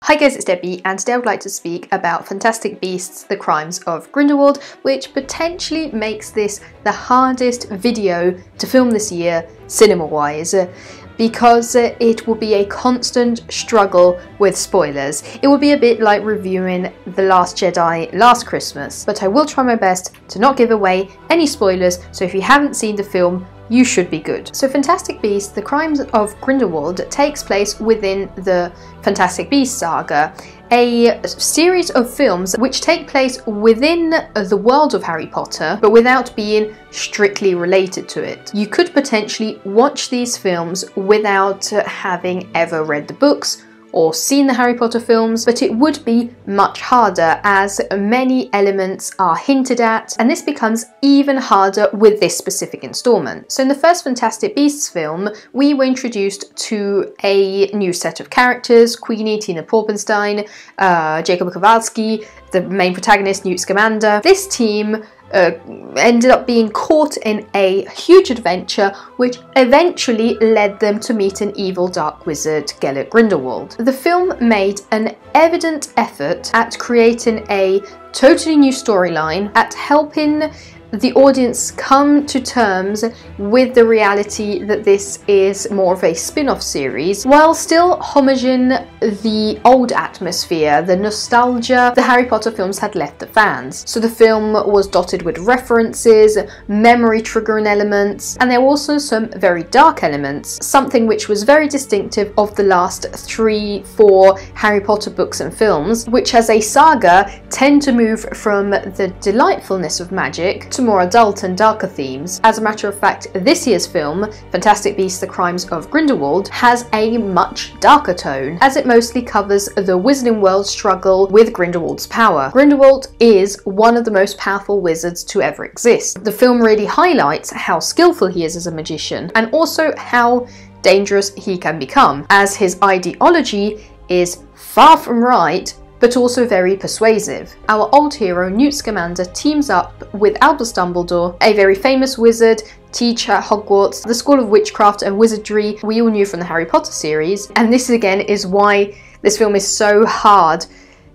Hi guys, it's Debbie, and today I would like to speak about Fantastic Beasts: The Crimes of Grindelwald, which potentially makes this the hardest video to film this year, cinema-wise, because it will be a constant struggle with spoilers. It will be a bit like reviewing The Last Jedi last Christmas, but I will try my best to not give away any spoilers, so if you haven't seen the film, you should be good. So Fantastic Beasts: The Crimes of Grindelwald takes place within the Fantastic Beasts saga, a series of films which take place within the world of Harry Potter, but without being strictly related to it. You could potentially watch these films without having ever read the books or seen the Harry Potter films, but it would be much harder as many elements are hinted at, and this becomes even harder with this specific installment. So in the first Fantastic Beasts film, we were introduced to a new set of characters: Queenie, Tina Porpenstein, Jacob Kowalski, the main protagonist Newt Scamander. This team ended up being caught in a huge adventure which eventually led them to meet an evil dark wizard, Gellert Grindelwald. The film made an evident effort at creating a totally new storyline, at helping the audience come to terms with the reality that this is more of a spin-off series, while still homaging the old atmosphere, the nostalgia the Harry Potter films had left the fans. So the film was dotted with references, memory triggering elements, and there were also some very dark elements, something which was very distinctive of the last 3-4 Harry Potter books and films, which as a saga tend to move from the delightfulness of magic to more adult and darker themes. As a matter of fact, this year's film, Fantastic Beasts: The Crimes of Grindelwald, has a much darker tone, as it mostly covers the Wizarding World's struggle with Grindelwald's power. Grindelwald is one of the most powerful wizards to ever exist. The film really highlights how skillful he is as a magician, and also how dangerous he can become, as his ideology is far from right, but also very persuasive. Our old hero, Newt Scamander, teams up with Albus Dumbledore, a very famous wizard, teacher at Hogwarts, the School of Witchcraft and Wizardry we all knew from the Harry Potter series, and this again is why this film is so hard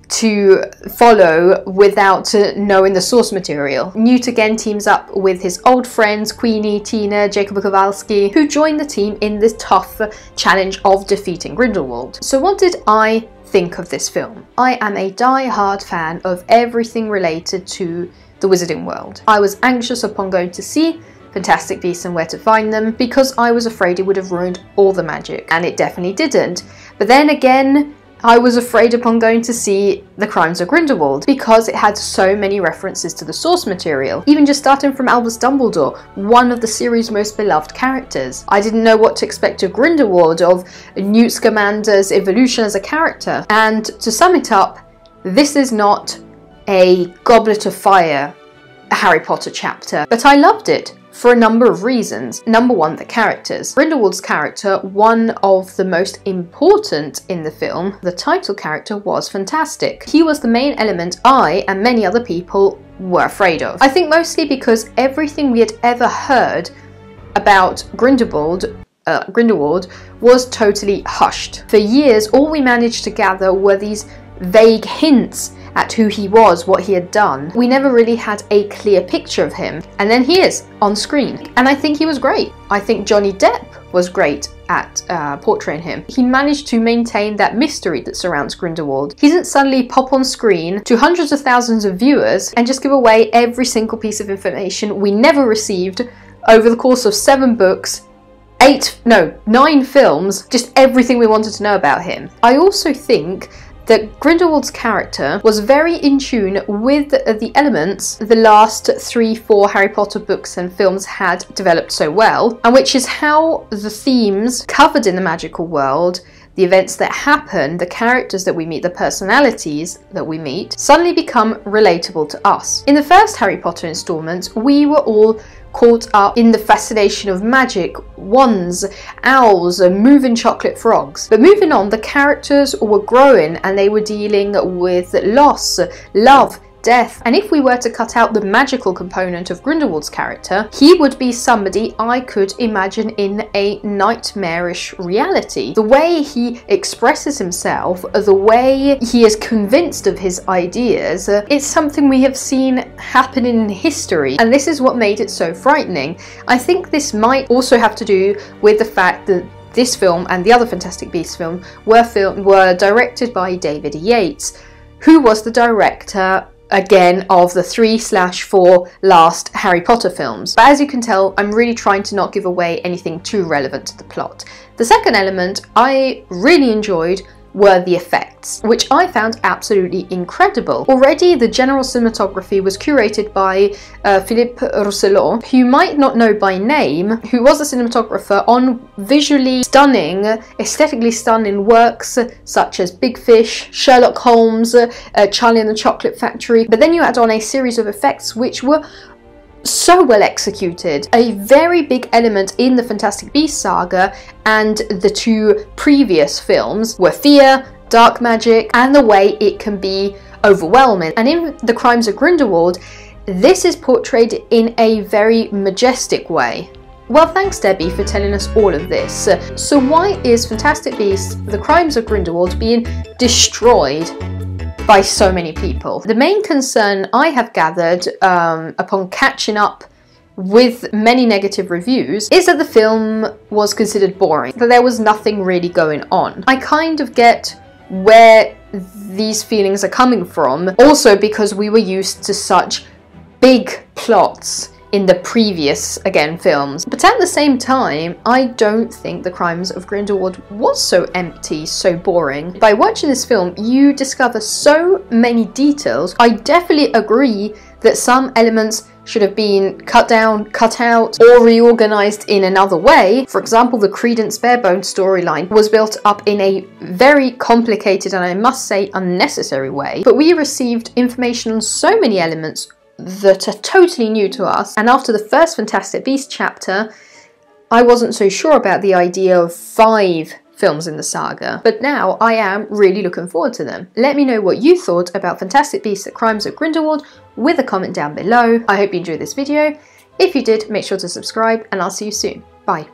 to follow without knowing the source material. Newt again teams up with his old friends Queenie, Tina, Jacob Kowalski, who join the team in this tough challenge of defeating Grindelwald. So what did I think of this film? I am a die-hard fan of everything related to the Wizarding World. I was anxious upon going to see Fantastic Beasts and Where to Find Them because I was afraid it would have ruined all the magic, and it definitely didn't. But then again, I was afraid upon going to see The Crimes of Grindelwald because it had so many references to the source material, even just starting from Albus Dumbledore, one of the series' most beloved characters. I didn't know what to expect of Grindelwald, of Newt Scamander's evolution as a character, and to sum it up, this is not a Goblet of Fire Harry Potter chapter, but I loved it for a number of reasons. Number one, the characters. Grindelwald's character, one of the most important in the film, the title character, was fantastic. He was the main element I and many other people were afraid of. I think mostly because everything we had ever heard about Grindelwald was totally hushed. For years, all we managed to gather were these vague hints at who he was, what he had done. We never really had a clear picture of him, and then he is on screen, and I think he was great. I think Johnny Depp was great at portraying him. He managed to maintain that mystery that surrounds Grindelwald. He didn't suddenly pop on screen to hundreds of thousands of viewers and just give away every single piece of information we never received over the course of 7 books, 9 films, just everything we wanted to know about him. I also think that Grindelwald's character was very in tune with the elements the last 3-4 Harry Potter books and films had developed so well, and which is how the themes covered in the magical world, the events that happen, the characters that we meet, the personalities that we meet, suddenly become relatable to us. In the first Harry Potter installment, we were all caught up in the fascination of magic, wands, owls, and moving chocolate frogs. But moving on, the characters were growing and they were dealing with loss, love, death. And if we were to cut out the magical component of Grindelwald's character, he would be somebody I could imagine in a nightmarish reality. The way he expresses himself, the way he is convinced of his ideas, it's something we have seen happen in history, and this is what made it so frightening. I think this might also have to do with the fact that this film and the other Fantastic Beasts film were directed by David Yates, who was the director again of the 3/4 last Harry Potter films. But as you can tell, I'm really trying to not give away anything too relevant to the plot. The second element I really enjoyed were the effects, which I found absolutely incredible. Already the general cinematography was curated by Philippe Rousselot, who you might not know by name, who was a cinematographer on visually stunning, aesthetically stunning works such as Big Fish, Sherlock Holmes, Charlie and the Chocolate Factory. But then you add on a series of effects which were so well executed. A very big element in the Fantastic Beasts saga and the two previous films were fear, dark magic, and the way it can be overwhelming. And in The Crimes of Grindelwald, this is portrayed in a very majestic way. Well, thanks Debbie for telling us all of this. So why is Fantastic Beasts: The Crimes of Grindelwald being destroyed by so many people? The main concern I have gathered upon catching up with many negative reviews is that the film was considered boring, that there was nothing really going on. I kind of get where these feelings are coming from, also because we were used to such big plots in the previous, again, films. But at the same time, I don't think The Crimes of Grindelwald was so empty, so boring. By watching this film, you discover so many details. I definitely agree that some elements should have been cut down, cut out, or reorganized in another way. For example, the Credence Barebone storyline was built up in a very complicated and, I must say, unnecessary way. But we received information on so many elements that are totally new to us, and after the first Fantastic Beasts chapter, I wasn't so sure about the idea of 5 films in the saga, but now I am really looking forward to them. Let me know what you thought about Fantastic Beasts: The Crimes of Grindelwald with a comment down below. I hope you enjoyed this video. If you did, make sure to subscribe, and I'll see you soon. Bye.